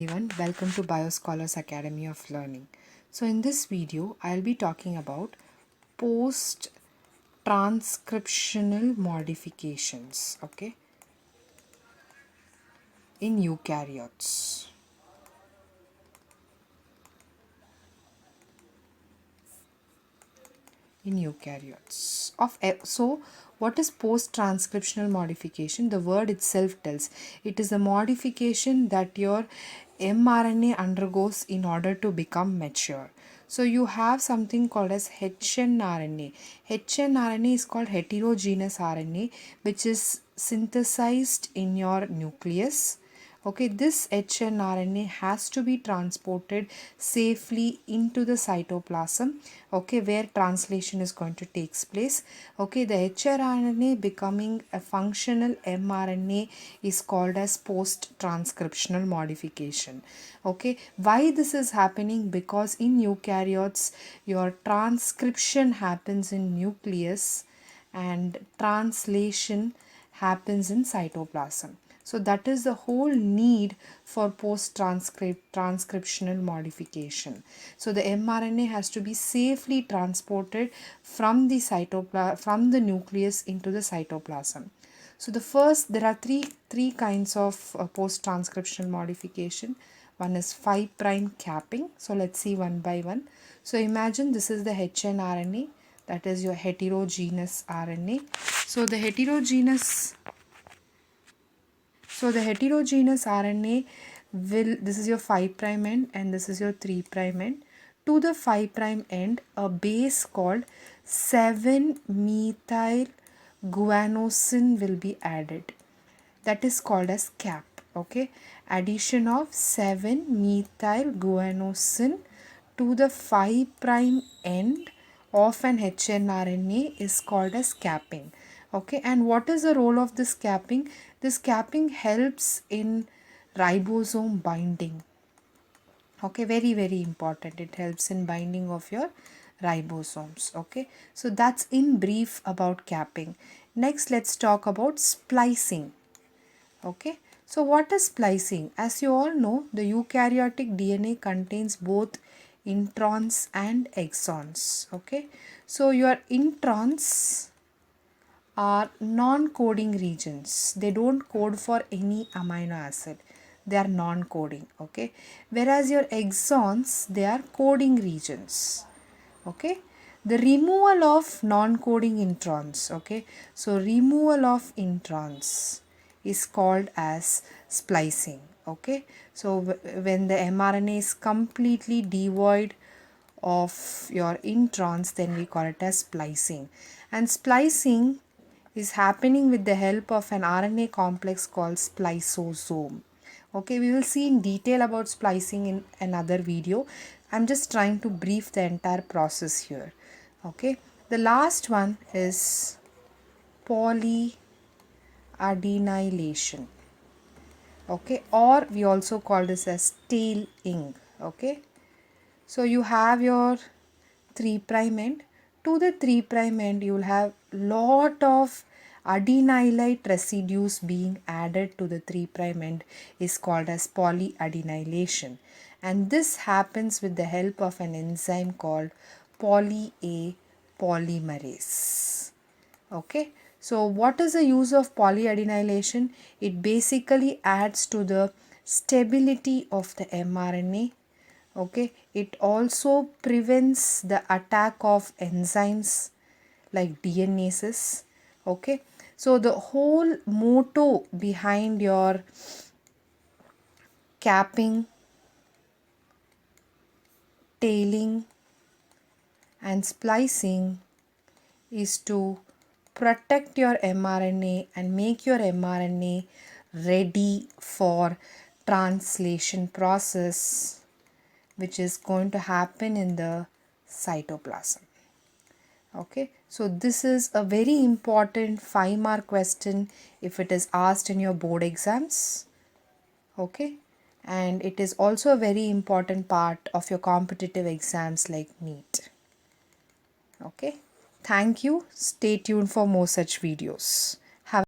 Everyone, welcome to BioScholars Academy of Learning. So in this video, I'll be talking about post-transcriptional modifications, okay, in eukaryotes. So what is post-transcriptional modification? The word itself tells it is a modification that your mRNA undergoes in order to become mature. So you have something called as hnRNA. hnRNA is called heterogeneous RNA, which is synthesized in your nucleus. Okay, this hnRNA has to be transported safely into the cytoplasm, okay, where translation is going to take place. Okay, the hrRNA becoming a functional mRNA is called as post-transcriptional modification. Okay, why this is happening? Because in eukaryotes, your transcription happens in nucleus and translation happens in cytoplasm. So that is the whole need for post-transcriptional modification. So the mRNA has to be safely transported from the nucleus into the cytoplasm. So there are three kinds of post-transcriptional modification. One is 5' capping. So let's see one by one. So imagine this is the hnRNA, that is your heterogeneous RNA. So the heterogeneous RNA this is your 5' end and this is your 3' end. To the 5' end, a base called 7-methyl guanosine will be added. That is called as cap. Okay, addition of 7-methyl guanosine to the 5' end of an hnRNA is called as capping. Okay, and what is the role of this capping? This capping helps in ribosome binding. Okay, very important. It helps in binding of your ribosomes. Okay, so that's in brief about capping. Next, let's talk about splicing. Okay, so what is splicing? As you all know, the eukaryotic DNA contains both introns and exons. Okay, so your introns are non-coding regions. They don't code for any amino acid. They are non-coding. Okay, whereas your exons, they are coding regions. Okay, the removal of non-coding introns. Okay, so removal of introns is called as splicing. Okay, so when the mRNA is completely devoid of your introns, then we call it as splicing. And splicing is happening with the help of an RNA complex called spliceosome. Okay, we will see in detail about splicing in another video. I'm just trying to brief the entire process here. Okay, the last one is polyadenylation. Okay, or we also call this as tailing. Okay, so you have your 3' end. To the 3' end, you will have lot of adenylate residues being added to the 3' end is called as polyadenylation. And this happens with the help of an enzyme called poly-A polymerase. Okay, so what is the use of polyadenylation? It basically adds to the stability of the mRNA. Okay, it also prevents the attack of enzymes like DNases. Okay, so the whole motto behind your capping, tailing and splicing is to protect your mRNA and make your mRNA ready for translation process, which is going to happen in the cytoplasm. Okay, so this is a very important 5-mark question if it is asked in your board exams. Okay, and it is also a very important part of your competitive exams like NEET. Okay, thank you. Stay tuned for more such videos.